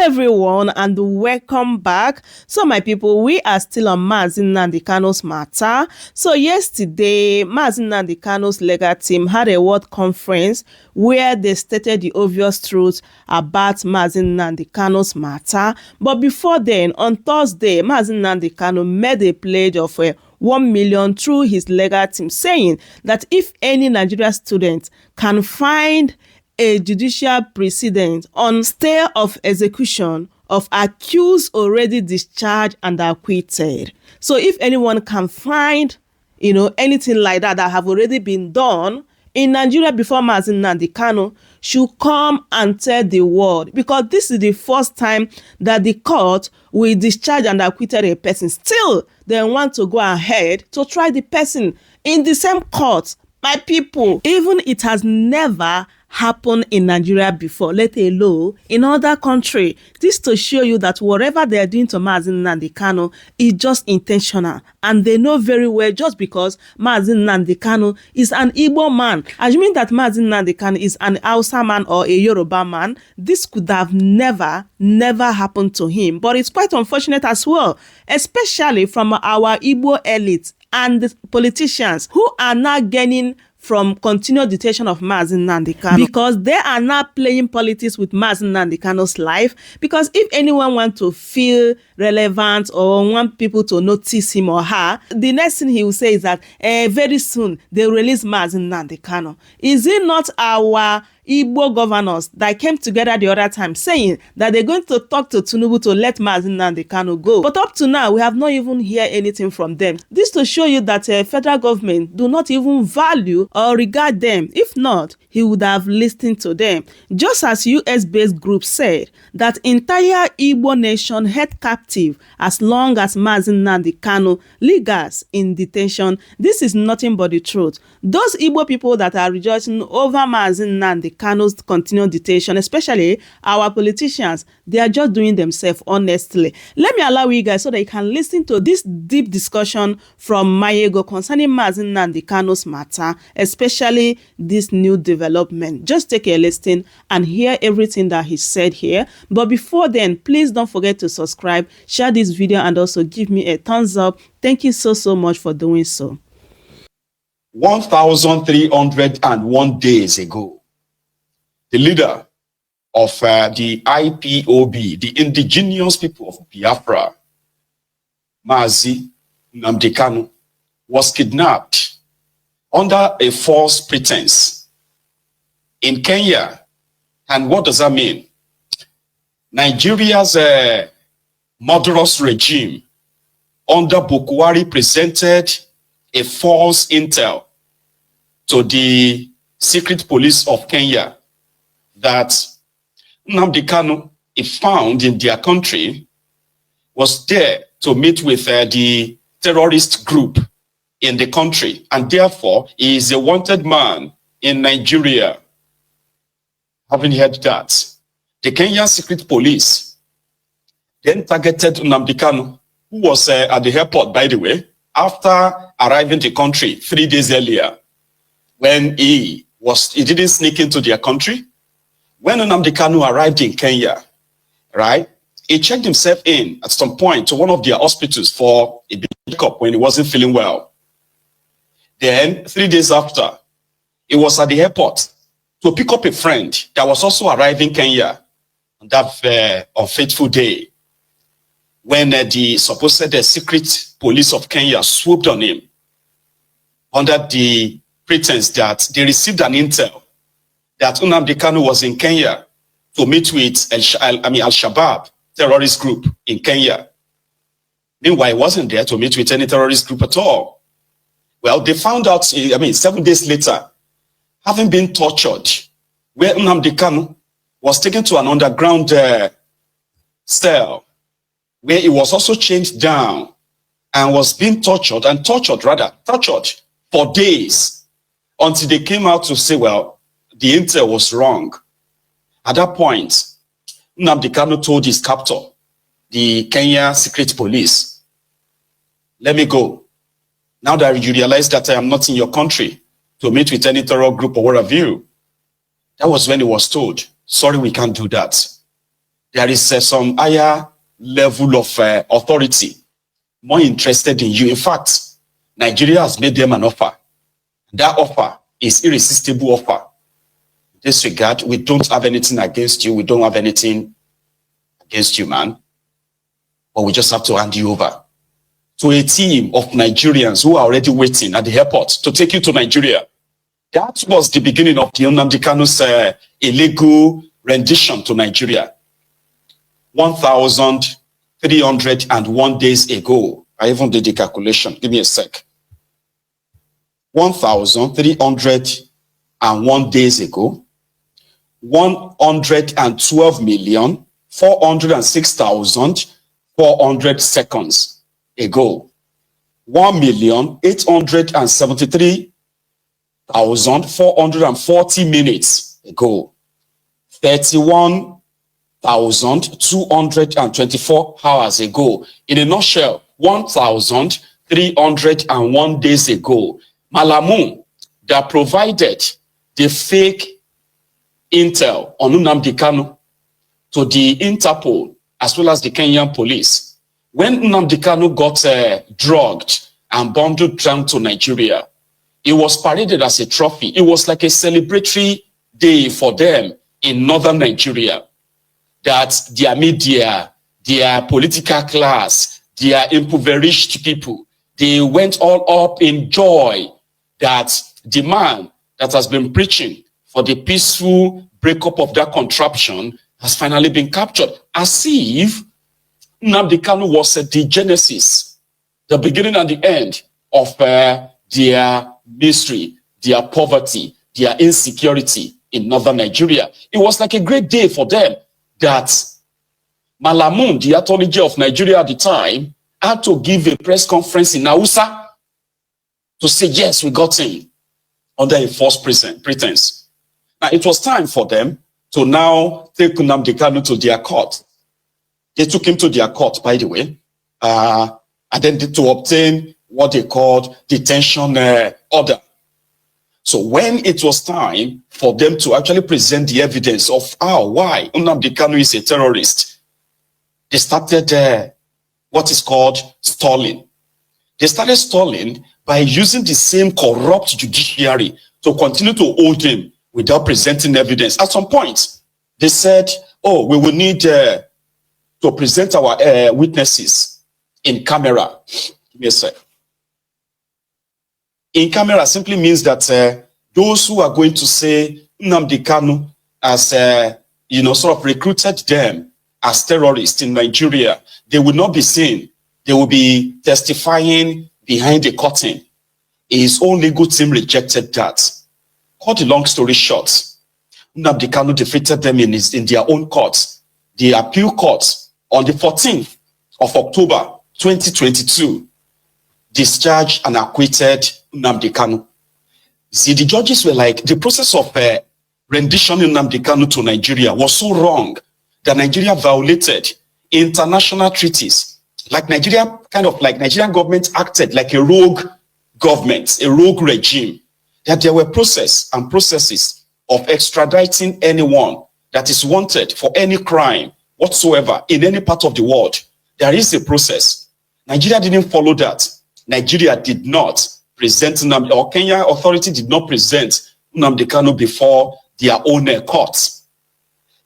Hello everyone and welcome back. So my people, we are still on Mazi Nnamdi Kanu's matter. So yesterday, Mazi Nnamdi Kanu's legal team had a word conference where they stated the obvious truth about Mazi Nnamdi Kanu's matter. But before then, on Thursday, Mazi Nnamdi Kanu made a pledge of 1 million through his legal team, saying that if any Nigerian student can find a judicial precedent on stay of execution of accused already discharged and acquitted. So if anyone can find, anything like that have already been done in Nigeria before Mazi Nnamdi Kanu, should come and tell the world, because this is the first time that the court will discharge and acquitted a person. Still, they want to go ahead to try the person in the same court. My people, even it has never happened in Nigeria before, let alone in other country. This to show you that whatever they are doing to Mazi Nnamdi Kanu is just intentional, and they know very well, just because Mazi Nnamdi Kanu is an Igbo man, assuming that Mazi Nnamdi Kanu is an Hausa man or a Yoruba man, this could have never happened to him. But it's quite unfortunate as well, especially from our Igbo elites and the politicians who are now gaining from continued detention of Mazi Nnamdi Kanu, because they are not playing politics with Mazi Nnamdi Kanu's life. Because if anyone wants to feel relevant or want people to notice him or her, the next thing he will say is that very soon they'll release Mazi Nnamdi Kanu. Is it not our Igbo governors that came together the other time saying that they're going to talk to Tinubu to let Mazi Nnamdi Kanu go? But up to now, we have not even heard anything from them. This to show you that federal government do not even value or regard them. If not, he would have listened to them. Just as US-based group said that entire Igbo nation held captive as long as Mazi Nnamdi Kanu lingers in detention. This is nothing but the truth. Those Igbo people that are rejoicing over Mazi Nnamdi Kanu's continued detention, especially our politicians, they are just doing themselves honestly. Let me allow you guys so that you can listen to this deep discussion from Mayego concerning Mazi Nnamdi Kanu's matter, especially this new development. Just take a listen and hear everything that he said here. But before then, please don't forget to subscribe, share this video, and also give me a thumbs up. Thank you so much for doing so. 1,301 days ago, the leader of the IPOB, the indigenous people of Biafra, Mazi Nnamdi Kanu, was kidnapped under a false pretense in Kenya. And what does that mean? Nigeria's murderous regime under Bukwari presented a false intel to the secret police of Kenya that Nnamdi Kanu, if found in their country, was there to meet with the terrorist group in the country, and therefore he is a wanted man in Nigeria. Having heard that, the Kenyan secret police then targeted Nnamdi Kanu, who was at the airport, by the way, after arriving the country 3 days earlier, when he didn't sneak into their country. When Nnamdi Kanu arrived in Kenya, right, he checked himself in at some point to one of their hospitals for a checkup when he wasn't feeling well. Then 3 days after, he was at the airport to pick up a friend that was also arriving in Kenya on that unfaithful day, when the supposed secret police of Kenya swooped on him under the pretense that they received an intel that Nnamdi Kanu was in Kenya to meet with Al-Shabaab terrorist group in Kenya. Meanwhile, he wasn't there to meet with any terrorist group at all. Well, they found out, 7 days later, having been tortured, where Nnamdi Kanu was taken to an underground cell, where he was also chained down and was being tortured for days, until they came out to say, well, the intel was wrong. At that point, Nnamdi Kanu told his captor, the Kenya secret police, let me go. Now that you realize that I am not in your country to meet with any terror group or what have you. That was when he was told, sorry, we can't do that. there is some higher level of authority more interested in you. In fact, Nigeria has made them an offer. That offer is irresistible offer. In this regard, we don't have anything against you. We don't have anything against you, man. But we just have to hand you over to a team of Nigerians who are already waiting at the airport to take you to Nigeria. That was the beginning of the Nnamdi Kanu's illegal rendition to Nigeria. 1,301 days ago. I even did the calculation. Give me a sec. 1,301 days ago. 112,406,400 seconds ago. 1,873,440 minutes ago. 31,224 hours ago. In a nutshell, 1,301 days ago, Malamu, that provided the fake intel on Nnamdi Kanu to the Interpol as well as the Kenyan police. When Nnamdi Kanu got drugged and bundled down to Nigeria, it was paraded as a trophy. It was like a celebratory day for them in northern Nigeria, that their media, their political class, their impoverished people, they went all up in joy that the man that has been preaching for the peaceful breakup of that contraption has finally been captured. As if Nnamdi Kanu was the genesis, the beginning and the end of their misery, their poverty, their insecurity in northern Nigeria. It was like a great day for them that Malamun, the Attorney General of Nigeria at the time, had to give a press conference in Hausa to say, yes, we got him under a false pretense. Now, it was time for them to now take Nnamdi Kanu to their court. They took him to their court, by the way, and then to obtain what they called detention order. So when it was time for them to actually present the evidence of why Nnamdi Kanu is a terrorist, they started what is called stalling. They started stalling by using the same corrupt judiciary to continue to hold him without presenting evidence. At some point, they said, oh, we will need to present our witnesses in camera. Give me a sec. In camera simply means that those who are going to say Nnamdi Kanu has, sort of recruited them as terrorists in Nigeria, they will not be seen. They will be testifying behind the curtain. His own legal team rejected that. Cut the long story short, Nnamdi Kanu defeated them in their own court, the appeal court, on the 14th of October 2022. Discharged and acquitted Nnamdi Kanu. See, the judges were like, the process of rendition in Nnamdi Kanu to Nigeria was so wrong that Nigeria violated international treaties. Like Nigerian government acted like a rogue government, a rogue regime, that there were processes of extraditing anyone that is wanted for any crime whatsoever in any part of the world. There is a process. Nigeria didn't follow that. Nigeria did not present Nnamdi, or Kenya authority did not present Nnamdi Kanu before their own courts.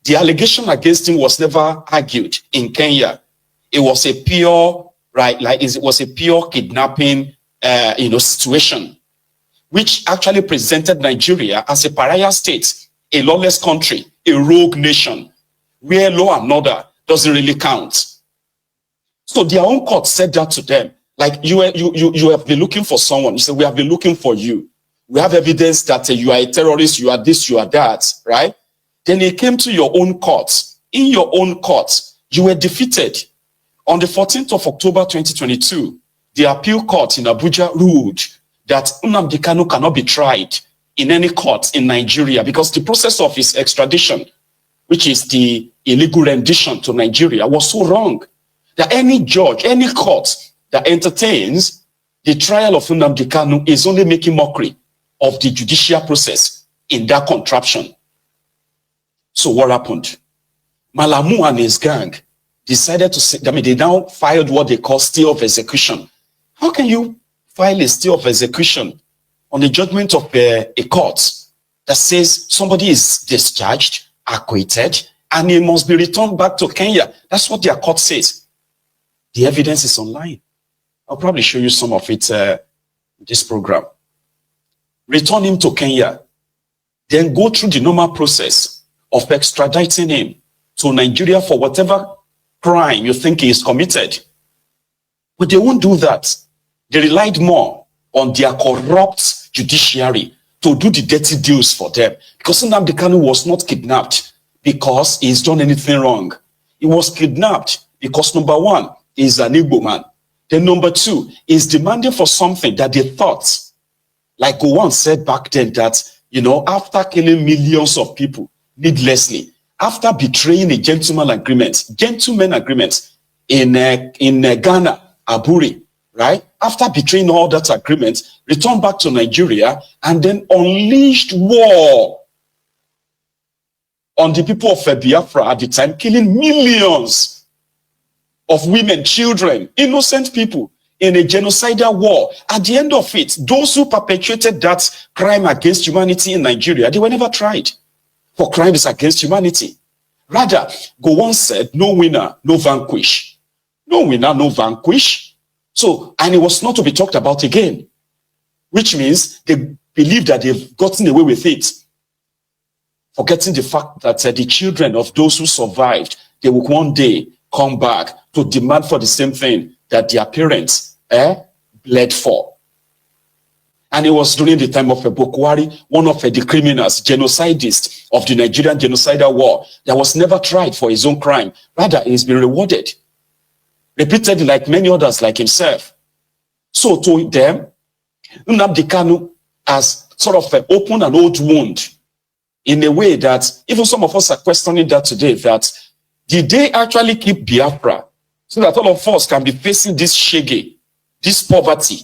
The allegation against him was never argued in Kenya. It was a pure, it was a pure kidnapping, situation, which actually presented Nigeria as a pariah state, a lawless country, a rogue nation, where law and order doesn't really count. So their own court said that to them. Like, you have been looking for someone. You say, we have been looking for you. We have evidence that you are a terrorist, you are this, you are that, right? Then it came to your own court. In your own court, you were defeated. On the 14th of October 2022, the appeal court in Abuja ruled that Nnamdi Kanu cannot be tried in any court in Nigeria because the process of his extradition, which is the illegal rendition to Nigeria, was so wrong that any judge, any court that entertains the trial of Nnamdi Kanu is only making mockery of the judicial process in that contraption. So what happened? Malamu and his gang decided to say, I mean, they now filed what they call stay of execution. How can you file a stay of execution on the judgment of a court that says somebody is discharged, acquitted, and he must be returned back to Kenya? That's what their court says. The evidence is online. I'll probably show you some of it in this program. Return him to Kenya, then go through the normal process of extraditing him to Nigeria for whatever crime you think he is committed. But they won't do that. They relied more on their corrupt judiciary to do the dirty deals for them. Because Nnamdi Kanu was not kidnapped because he's done anything wrong. He was kidnapped because, number one, he's an Igbo man. Then number two, he's demanding for something that they thought, like Govt said back then, that, you know, after killing millions of people needlessly, after betraying a gentleman agreement in Ghana, Aburi, right? After betraying all that agreement, returned back to Nigeria and then unleashed war on the people of Biafra at the time, killing millions of women, children, innocent people in a genocidal war. At the end of it, those who perpetrated that crime against humanity in Nigeria, they were never tried for crimes against humanity. Rather, Govt said, no winner, no vanquish. No winner, no vanquish. So, and it was not to be talked about again, which means they believe that they've gotten away with it, forgetting the fact that the children of those who survived, they will one day come back to demand for the same thing that their parents bled for. And it was during the time of Bokwari, one of the criminals, genocidists of the Nigerian genocidal war, that was never tried for his own crime. Rather, he's been rewarded, repeatedly, like many others like himself. So to them, Nnamdi Kanu has sort of opened an old wound in a way that even some of us are questioning that today, that did they actually keep Biafra so that all of us can be facing this shege, this poverty,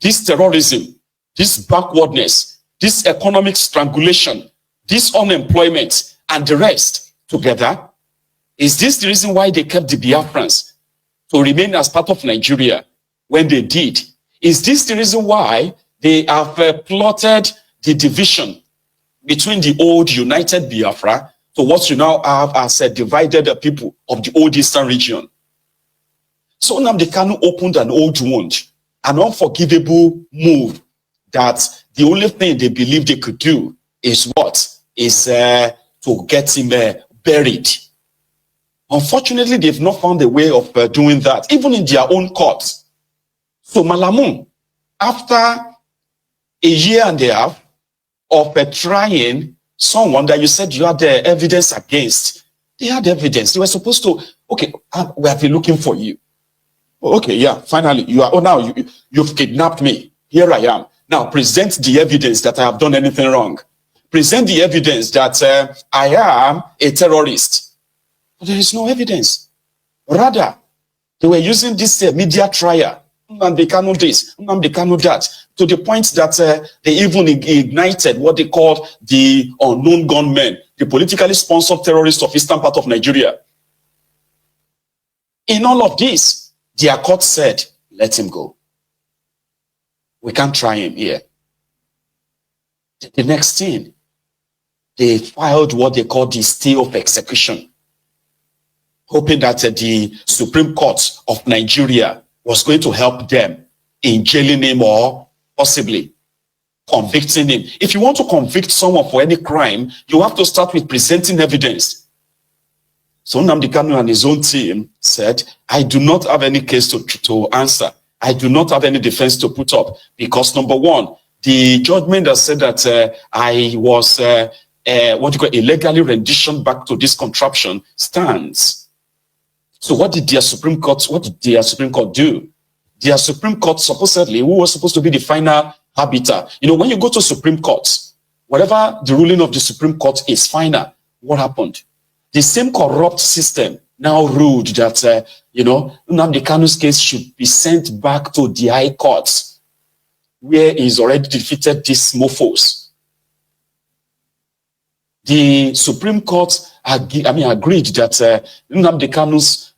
this terrorism, this backwardness, this economic strangulation, this unemployment, and the rest together? Is this the reason why they kept the Biafrans to remain as part of Nigeria when they did? Is this the reason why they have plotted the division between the old united Biafra to what you now have as a divided people of the old eastern region? So Nnamdi Kanu opened an old wound, an unforgivable move that the only thing they believe they could do is what? Is to get him buried. Unfortunately, they've not found a way of doing that, even in their own courts. So Malamu, after a year and a half of trying someone that you said you had evidence against, they had evidence. They were supposed to, okay, we have been looking for you. Okay, yeah, finally, you are, oh, now you've kidnapped me. Here I am. Now present the evidence that I have done anything wrong. Present the evidence that I am a terrorist. But there is no evidence. Rather, they were using this media trial. Nnamdi Kanu this, Nnamdi Kanu that, to the point that they even ignited what they called the unknown gunmen, the politically sponsored terrorists of eastern part of Nigeria. In all of this, their court said, let him go. We can't try him here. The next thing, they filed what they call the stay of execution, hoping that the Supreme Court of Nigeria was going to help them in jailing him or possibly convicting him. If you want to convict someone for any crime, you have to start with presenting evidence. So Nnamdi Kanu and his own team said, I do not have any case to answer. I do not have any defense to put up because, number one, the judgment that said that I was illegally rendition back to this contraption stands. So what did their Supreme Court do? Their Supreme Court supposedly, who was supposed to be the final arbiter. You know, when you go to Supreme Court, whatever the ruling of the Supreme Court is final, what happened? The same corrupt system now ruled that, Nnamdi Kanu's case should be sent back to the High Court, where he's already defeated these mofos. the Supreme Court agreed that Nnamdi Kanu's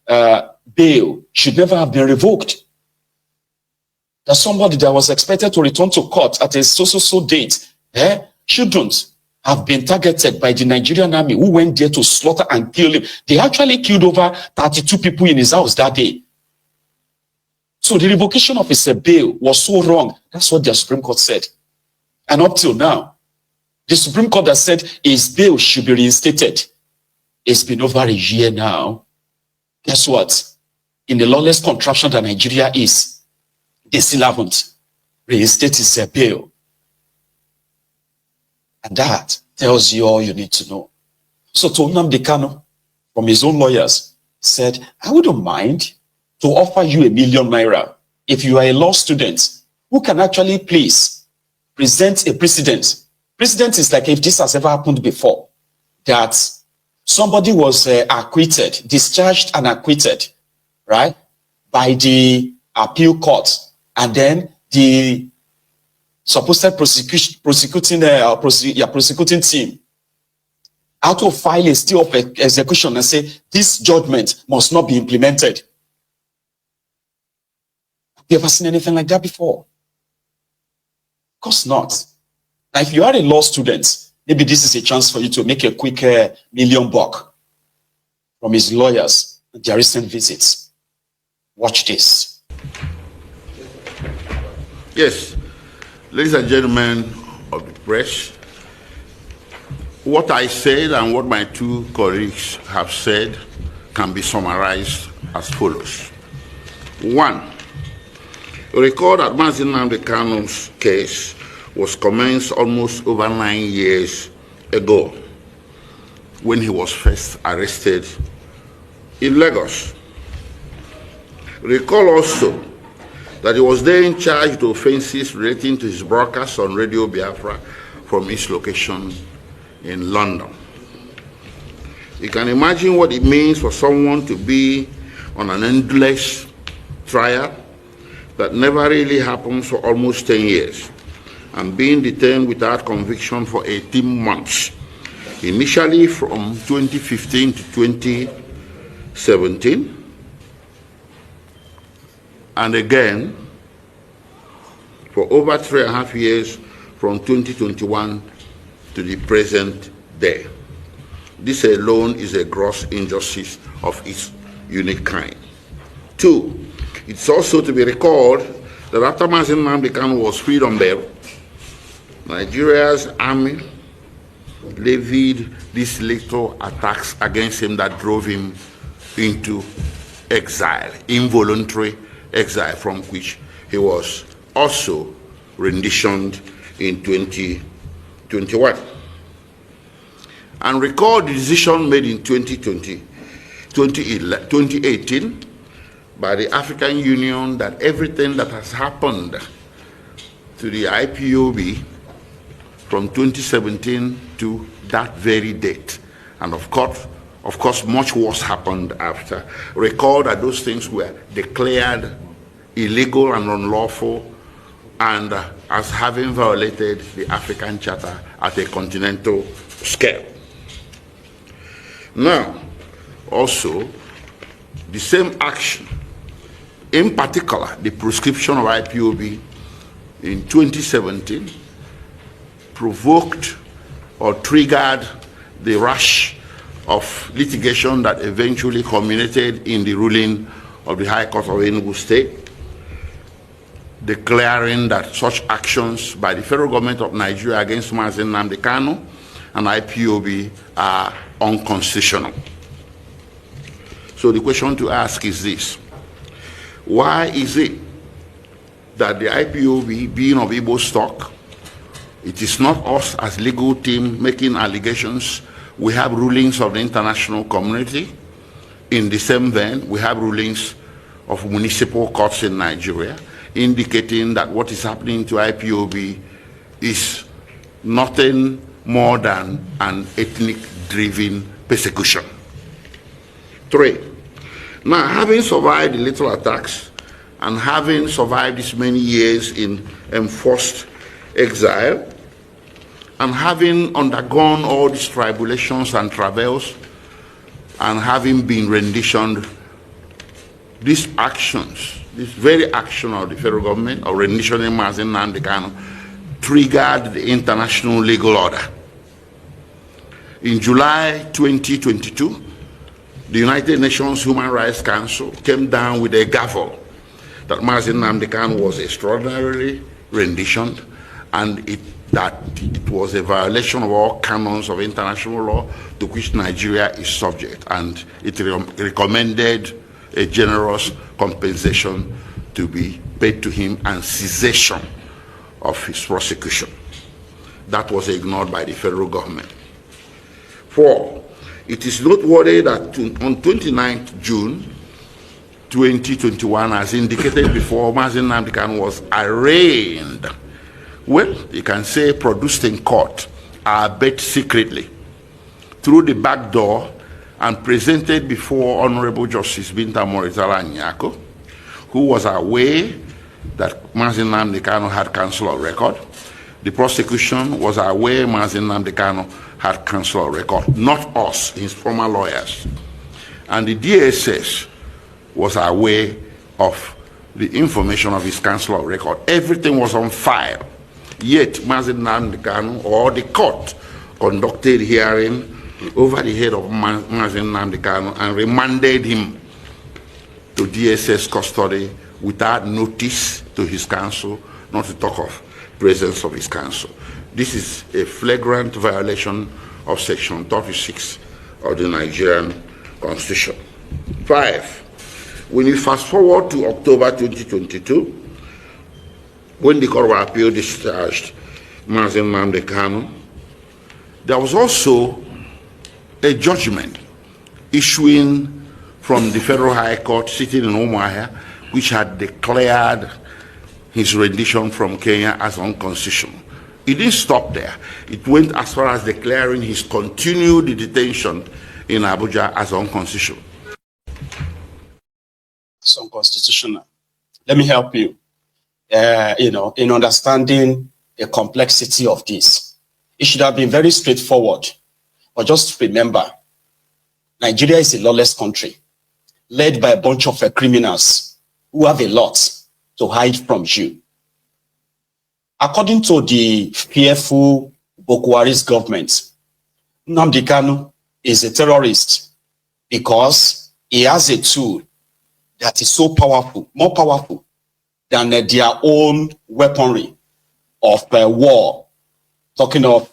bail should never have been revoked. That somebody that was expected to return to court at a so date shouldn't have been targeted by the Nigerian army who went there to slaughter and kill him. They actually killed over 32 people in his house that day. So the revocation of his bail was so wrong. That's what the Supreme Court said. And up till now, the Supreme Court has said his bail should be reinstated. It's been over a year now. Guess what? In the lawless contraption that Nigeria is, they still haven't reinstated his bail. And that tells you all you need to know. So to Nnamdi Kanu, from his own lawyers, said, I wouldn't mind to offer you ₦1 million if you are a law student who can actually please present a precedent. Precedent is like if this has ever happened before, that somebody was acquitted, discharged and acquitted, right, by the appeal court, and then the supposed prosecuting team out to file a stay of execution and say this judgment must not be implemented. Have you ever seen anything like that before? Of course not. Now, if you are a law student, maybe this is a chance for you to make a quick $1 million from his lawyers at their recent visits. Watch this. Yes, ladies and gentlemen of the press, what I said and what my two colleagues have said can be summarized as follows. One, recall that Mazi Nnamdi Kanu's case was commenced almost over 9 years ago when he was first arrested in Lagos. Recall also that he was then charged with offenses relating to his broadcast on Radio Biafra from his location in London. You can imagine what it means for someone to be on an endless trial that never really happens for almost 10 years and being detained without conviction for 18 months, initially from 2015 to 2017, and again for over 3.5 years from 2021 to the present day. This alone is a gross injustice of its unique kind. Two, it's also to be recalled that after Mazi Nnamdi Kanu was freed on bail, Nigeria's army levied these lethal attacks against him that drove him into exile, involuntary exile, from which he was also renditioned in 2021. And recall the decision made in 2018 by the African Union that everything that has happened to the IPOB from 2017 to that very date, and of course, much worse happened after. Recall that those things were declared illegal and unlawful, and as having violated the African Charter at a continental scale. Now, also, the same action, in particular, the proscription of IPOB in 2017, provoked or triggered the rush of litigation that eventually culminated in the ruling of the High Court of Enugu State, declaring that such actions by the federal government of Nigeria against Mazi Nnamdi Kanu and IPOB are unconstitutional. So the question to ask is this: why is it that the IPOB, being of Igbo stock, it is not us as legal team making allegations? We have rulings of the international community. In the same vein, we have rulings of municipal courts in Nigeria indicating that what is happening to IPOB is nothing more than an ethnic-driven persecution. 3, now having survived the lethal attacks and having survived this many years in enforced exile, And having undergone all these tribulations and travails, and having been renditioned, these actions, this very action of the federal government of renditioning Mazi Nnamdi Kanu triggered the international legal order. In July 2022, the United Nations Human Rights Council came down with a gavel that Mazi Nnamdi Kanu was extraordinarily renditioned, and that it was a violation of all canons of international law to which Nigeria is subject, and it recommended a generous compensation to be paid to him and cessation of his prosecution. That was ignored by the federal government. 4. It is noteworthy that on 29th June 2021, as indicated before, Mazi Nnamdi Kanu was arraigned. Well, you can say produced in court, albeit secretly, through the back door, and presented before Honorable Justice Binta Morizala Nyako, who was aware that Mazi Nnamdi Kanu had counsel of record. The prosecution was aware Mazi Nnamdi Kanu had counsel of record, not us, his former lawyers. And the DSS was aware of the information of his counsel of record. Everything was on file. Yet, Mazi Nnamdi Kanu, or the court, conducted hearing over the head of Mazi Nnamdi Kanu and remanded him to DSS custody without notice to his counsel, not to talk of presence of his counsel. This is a flagrant violation of Section 36 of the Nigerian Constitution. 5. When you fast forward to October 2022, when the Court of Appeal discharged Mazi Nnamdi Kanu, there was also a judgment issuing from the Federal High Court sitting in Umuahia, which had declared his rendition from Kenya as unconstitutional. It didn't stop there. It went as far as declaring his continued detention in Abuja as unconstitutional. It's unconstitutional. Let me help you. In understanding the complexity of this. It should have been very straightforward. But just remember, Nigeria is a lawless country, led by a bunch of criminals who have a lot to hide from you. According to the fearful Boko Haram's government, Nnamdi Kanu is a terrorist because he has a tool that is so powerful, more powerful than their own weaponry of war, talking of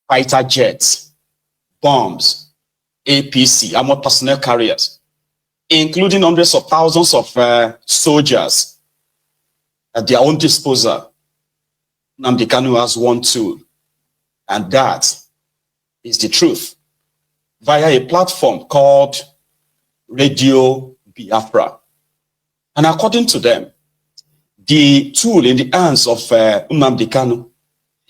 fighter jets, bombs, APC, armored personnel carriers, including hundreds of thousands of soldiers at their own disposal. Nnamdi Kanu has one tool, and that is the truth, via a platform called Radio Biafra. And according to them, the tool in the hands of Nnamdi Kanu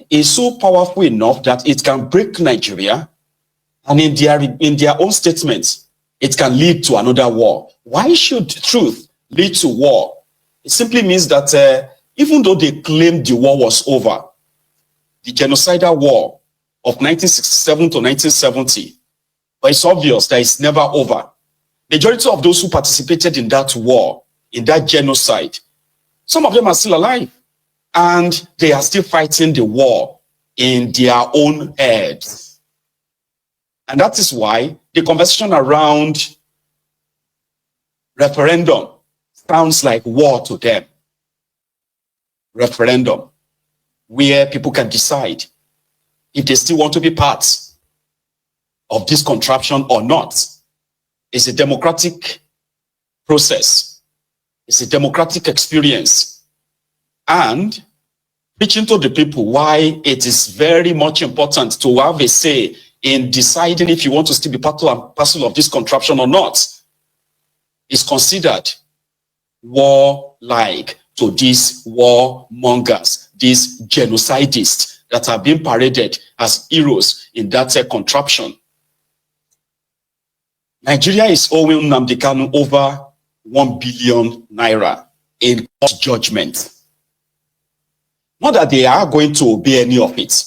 is so powerful enough that it can break Nigeria, and in their own statements, it can lead to another war. Why should truth lead to war? It simply means that even though they claimed the war was over, the genocidal war of 1967 to 1970, but it's obvious that it's never over. Majority of those who participated in that war, in that genocide, some of them are still alive, and they are still fighting the war in their own heads. And that is why the conversation around referendum sounds like war to them. Referendum, where people can decide if they still want to be part of this contraption or not. It's a democratic process. It's a democratic experience. And preaching to the people why it is very much important to have a say in deciding if you want to still be part and parcel of this contraption or not is considered warlike to these warmongers, these genocidists that are being paraded as heroes in that contraption. Nigeria is owing Nnamdi Kanu over 1 billion naira in court judgment. Not that they are going to obey any of it.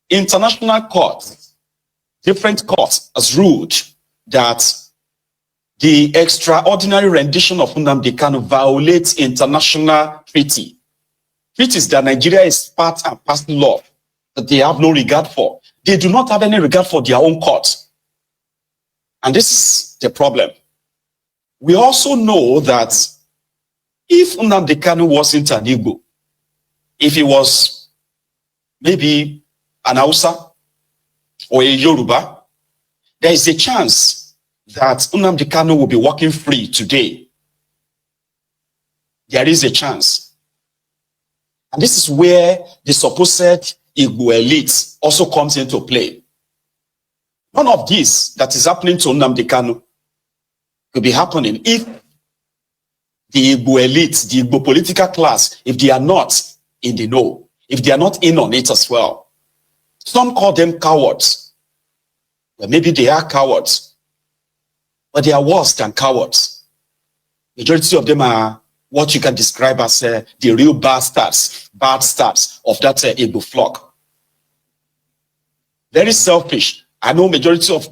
international courts, different courts, has ruled that the extraordinary rendition of Nnamdi Kanu violates international treaties that Nigeria is part and parcel of, that they have no regard for. They do not have any regard for their own courts. And this is the problem. We also know that if Nnamdi Kanu wasn't an Igbo, if he was maybe an Hausa or a Yoruba, there is a chance that Nnamdi Kanu will be walking free today. There is a chance. And this is where the supposed Igbo elite also comes into play. None of this that is happening to Nnamdi Kanu could be happening if the Igbo elite, the Igbo political class, if they are not in the know, if they are not in on it as well. Some call them cowards. Well, maybe they are cowards, but they are worse than cowards. Majority of them are what you can describe as the real bastards of that Igbo flock. Very selfish. I know majority of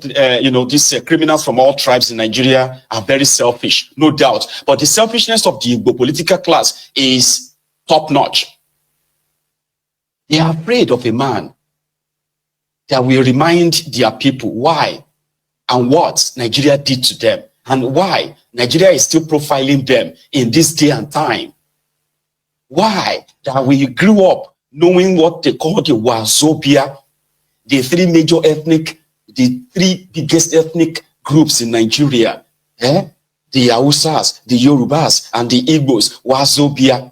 these criminals from all tribes in Nigeria are very selfish, no doubt. But the selfishness of the Igbo political class is top-notch. They are afraid of a man that will remind their people why and what Nigeria did to them, and why Nigeria is still profiling them in this day and time. Why that we grew up knowing what they call the Wazobia, the three biggest ethnic groups in Nigeria, the Hausas, the Yorubas, and the Igbos, Wazobia.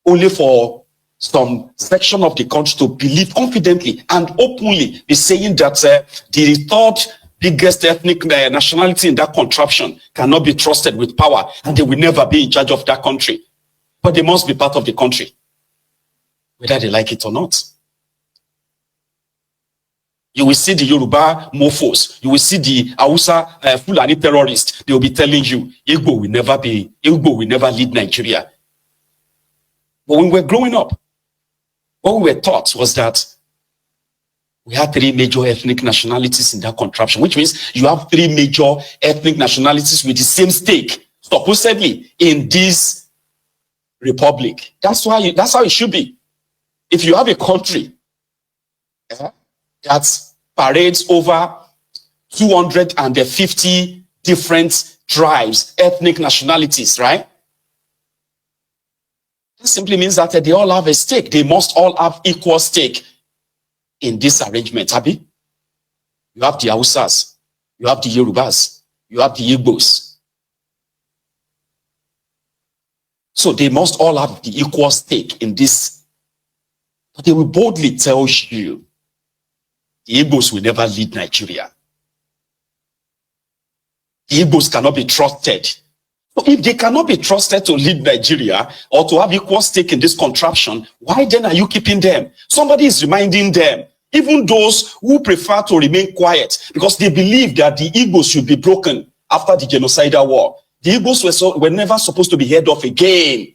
Only for some section of the country to believe confidently and openly be saying that the third biggest ethnic nationality in that contraption cannot be trusted with power, and they will never be in charge of that country. But they must be part of the country, whether they like it or not. You will see the Yoruba mofos. You will see the Hausa Fulani terrorists. They will be telling you, Igbo will never lead Nigeria. But when we were growing up, what we were taught was that we had three major ethnic nationalities in that contraption, which means you have three major ethnic nationalities with the same stake, supposedly, in this republic. That's how it should be. If you have a country that parades over 250 different tribes, ethnic nationalities, right? That simply means that they all have a stake. They must all have equal stake in this arrangement, Abi. You have the Hausas, you have the Yorubas, you have the Igbos. So they must all have the equal stake in this. But they will boldly tell you, the Igbos will never lead Nigeria. The Igbos cannot be trusted. So if they cannot be trusted to lead Nigeria or to have equal stake in this contraption, why then are you keeping them? Somebody is reminding them, even those who prefer to remain quiet, because they believe that the Igbos should be broken after the genocidal war. The Igbos were never supposed to be heard of again.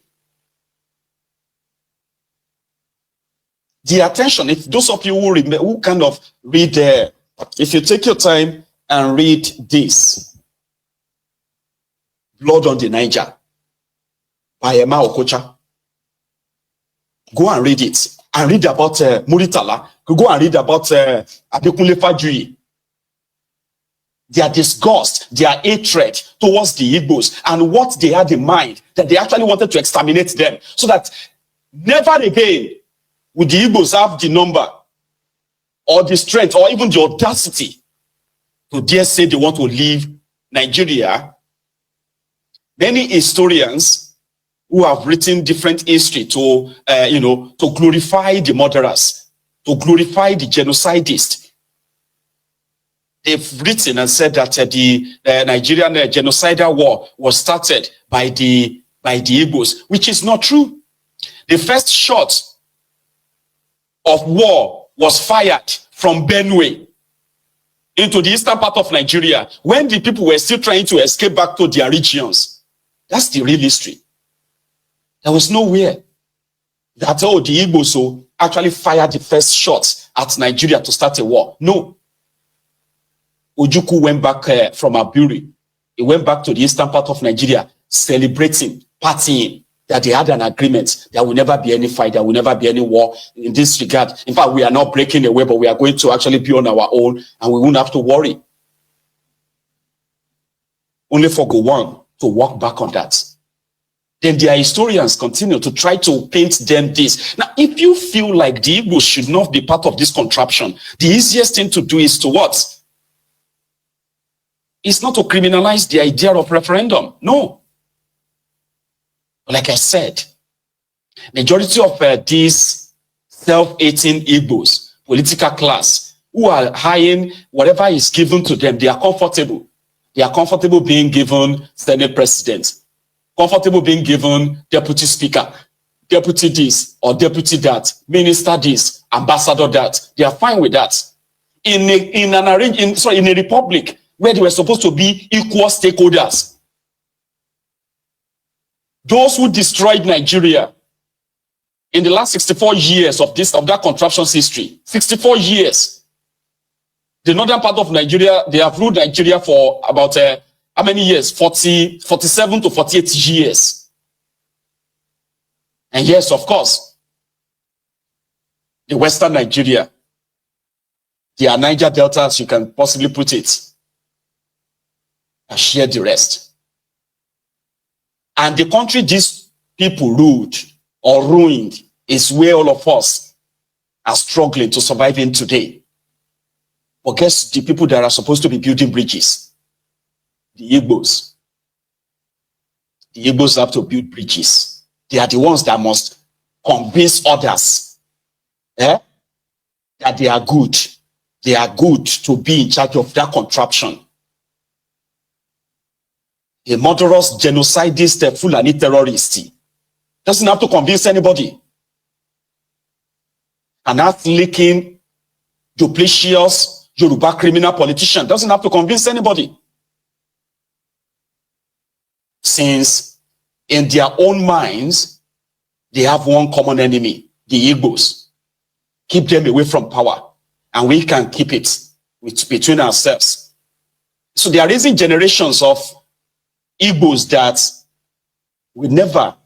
The attention, if those of you who kind of read, if you take your time and read this, Blood on the Niger by Emma Okocha, go and read it, and read about Muritala, go and read about Adekunle Fajuyi. Their disgust, their hatred towards the Igbos, and what they had in mind, that they actually wanted to exterminate them, so that never again would the Igbos have the number or the strength or even the audacity to dare say they want to leave Nigeria. Many historians who have written different history to glorify the murderers, to glorify the genocidists, they've written and said that the Nigerian genocidal war was started by the Igbos, which is not true. The first shot of war was fired from Benue into the eastern part of Nigeria when the people were still trying to escape back to their regions. That's the real history. There was nowhere that, the Igbos actually fired the first shot at Nigeria to start a war. No. Ojukwu went back from Aburi. He went back to the eastern part of Nigeria, celebrating, partying, that they had an agreement. There will never be any fight. There will never be any war in this regard. In fact, we are not breaking away, but we are going to actually be on our own, and we won't have to worry. Only for Gowon to walk back on that. Then their historians continue to try to paint them this. Now, if you feel like the Igbos should not be part of this contraption, the easiest thing to do is to what? It's not to criminalize the idea of referendum. No. Like I said, majority of these self-hating Igbos, political class, who are hiring whatever is given to them, they are comfortable. They are comfortable being given Senate president, comfortable being given deputy speaker, deputy this or deputy that, minister this, ambassador that. They are fine with that. In a republic where they were supposed to be equal stakeholders. Those who destroyed Nigeria in the last 64 years of that contraption's history, 64 years, the northern part of Nigeria, they have ruled Nigeria for about how many years? 47 to 48 years. And yes, of course, the western Nigeria, the Niger Delta, as you can possibly put it, and share the rest. And the country these people ruled or ruined is where all of us are struggling to survive in today. But guess the people that are supposed to be building bridges? The Igbos. The Igbos have to build bridges. They are the ones that must convince others that they are good. They are good to be in charge of that contraption. A murderous, genocidist, Fulani terrorist doesn't have to convince anybody. An ass-licking, duplicitous Yoruba criminal politician doesn't have to convince anybody. Since in their own minds, they have one common enemy, the Igbos. Keep them away from power, and we can keep it between ourselves. So they are raising generations of Igbos that will never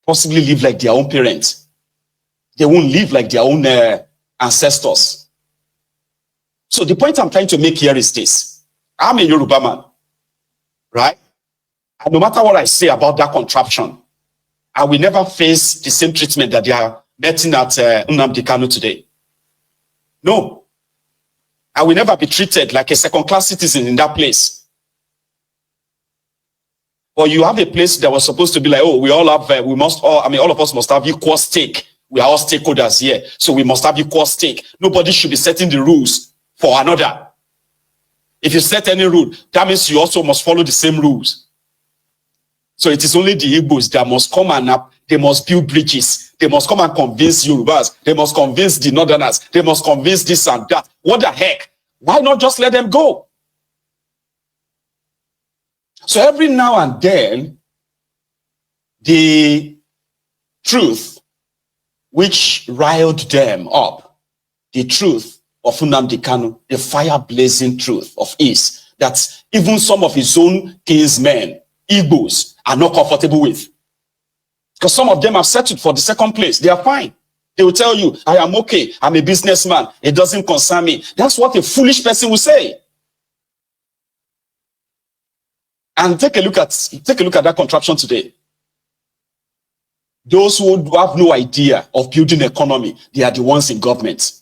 possibly live like their own parents. They won't live like their own ancestors. So the point I'm trying to make here is this. I'm a Yoruba man, right? And no matter what I say about that contraption, I will never face the same treatment that they are getting at Nnamdi Kanu today. No. I will never be treated like a second-class citizen in that place. Or you have a place that was supposed to be like, oh, we all have, all of us must have equal stake. We are all stakeholders here, so we must have equal stake. Nobody should be setting the rules for another. If you set any rule, that means you also must follow the same rules. So it is only the Igbos that must come and they must build bridges. They must come and convince Yorubas. They must convince the Northerners. They must convince this and that. What the heck? Why not just let them go? So every now and then, the truth which riled them up, the truth of Nnamdi Kanu, the fire-blazing truth of his, that even some of his own kinsmen, Igbos, are not comfortable with. Because some of them have settled for the second place. They are fine. They will tell you, I am okay. I'm a businessman. It doesn't concern me. That's what a foolish person will say. And take a look at that contraption today. Those who have no idea of building economy, they are the ones in government.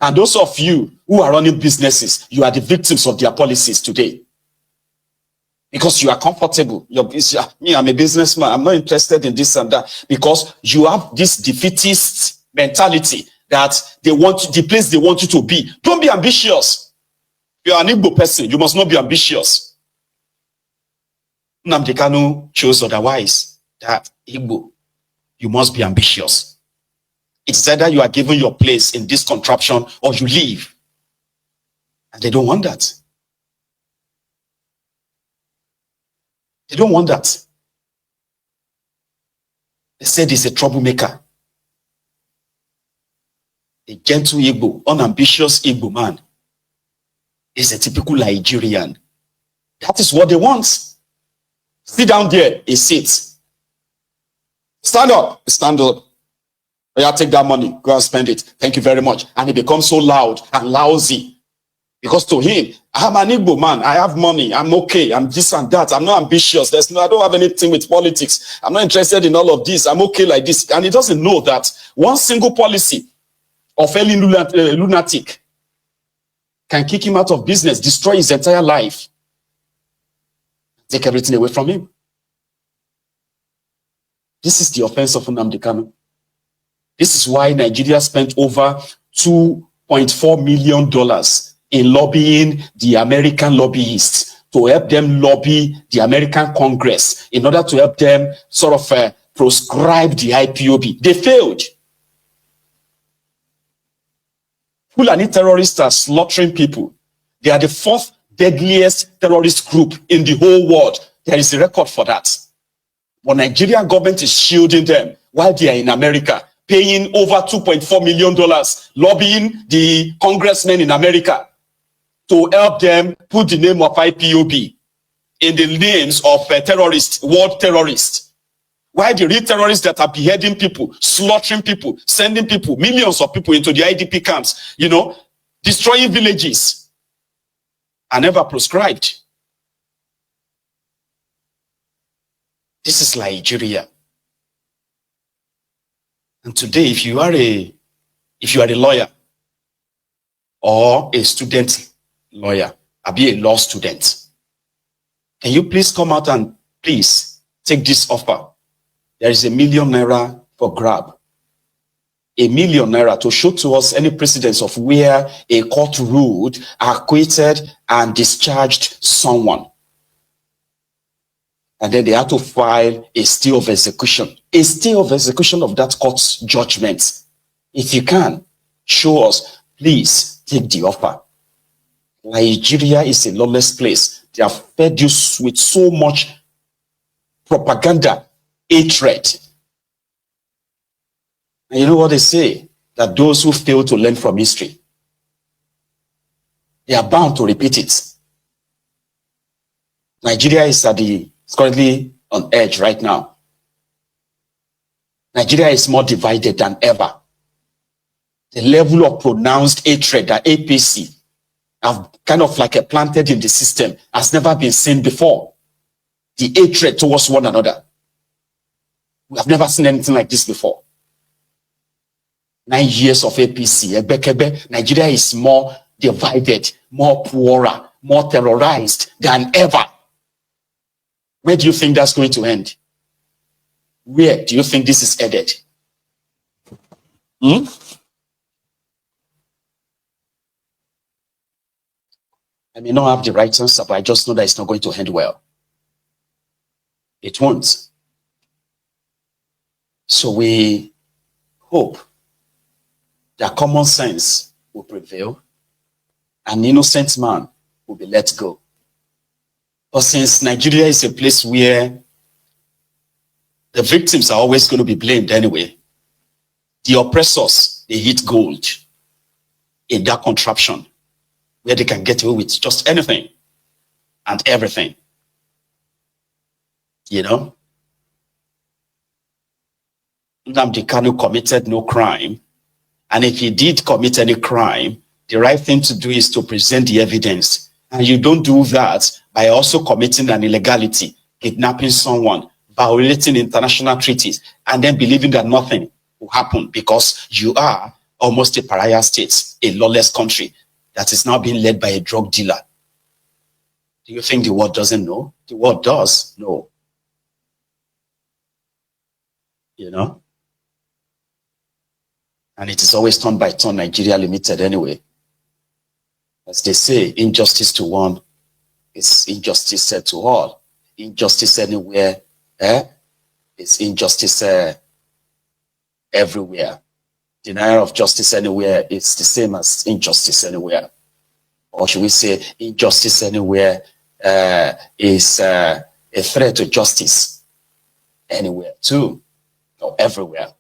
And those of you who are running businesses, you are the victims of their policies today. Because you are comfortable. Me, I'm a businessman. I'm not interested in this and that. Because you have this defeatist mentality that the place they want you to be. Don't be ambitious. You are an Igbo person. You must not be ambitious. Nnamdi Kanu chose otherwise. That Igbo, you must be ambitious. It's either you are given your place in this contraption or you leave. And they don't want that. They don't want that. They said he's a troublemaker. a gentle Igbo, unambitious Igbo man, is a typical Nigerian. That is what they want. Sit down there, he sits. Stand up, stand up. Yeah, take that money, go and spend it. Thank you very much. And he becomes so loud and lousy. Because to him, I'm an Igbo man, I have money, I'm okay, I'm this and that, I'm not ambitious, I don't have anything with politics, I'm not interested in all of this, I'm okay like this. And he doesn't know that one single policy of any lunatic can kick him out of business, destroy his entire life, take everything away from him. This is the offense of Nnamdi Kanu. This is why Nigeria spent over $2.4 million in lobbying the American lobbyists to help them lobby the American Congress in order to help them sort of proscribe the IPOB. They failed. Fulani terrorists are slaughtering people. They are the fourth deadliest terrorist group in the whole world. There is a record for that. But Nigerian government is shielding them while they are in America, paying over $2.4 million, lobbying the congressmen in America to help them put the name of IPOB in the names of terrorists, world terrorists. Why the real terrorists that are beheading people, slaughtering people, sending people, millions of people into the IDP camps, you know, destroying villages, are never proscribed. This is Nigeria. And today, if you are a lawyer or a student lawyer, or be a law student, can you please come out and please take this offer? There is ₦1 million for grab. ₦1 million to show to us any precedents of where a court ruled, acquitted, and discharged someone. And then they had to file a stay of execution. A stay of execution of that court's judgment. If you can, show us, please take the offer. Nigeria is a lawless place. They have fed you with so much propaganda, hatred. And you know what they say? That those who fail to learn from history, they are bound to repeat it. Nigeria is currently on edge right now. Nigeria is more divided than ever. The level of pronounced hatred that APC have kind of like planted in the system has never been seen before. The hatred towards one another. We have never seen anything like this before. 9 years of APC, Nigeria is more divided, more poorer, more terrorized than ever. Where do you think that's going to end? Where do you think this is headed? I may not have the right answer, but I just know that it's not going to end well. It won't. So we hope that common sense will prevail and innocent man will be let go. But since Nigeria is a place where the victims are always going to be blamed anyway, the oppressors, they hit gold in that contraption where they can get away with just anything and everything. You know? Nnamdi Kanu committed no crime. And if he did commit any crime, the right thing to do is to present the evidence. And you don't do that by also committing an illegality, kidnapping someone, violating international treaties, and then believing that nothing will happen because you are almost a pariah state, a lawless country that is now being led by a drug dealer. Do you think the world doesn't know? The world does know. You know? And it is always turn by turn Nigeria Limited anyway. As they say, injustice to one is injustice said to all. Injustice anywhere is injustice everywhere. Denial of justice anywhere is the same as injustice anywhere. Or should we say injustice anywhere is a threat to justice anywhere too, or everywhere.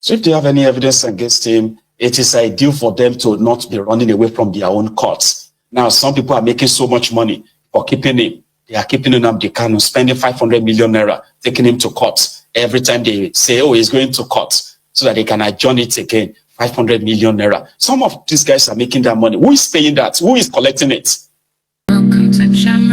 So if they have any evidence against him, it is ideal for them to not be running away from their own courts. Now, some people are making so much money for keeping him. They are keeping Nnamdi Kanu, spending 500 million naira, taking him to court. Every time they say, oh, he's going to court, so that they can adjourn it again, 500 million naira. Some of these guys are making that money. Who is paying that? Who is collecting it? Welcome to channel.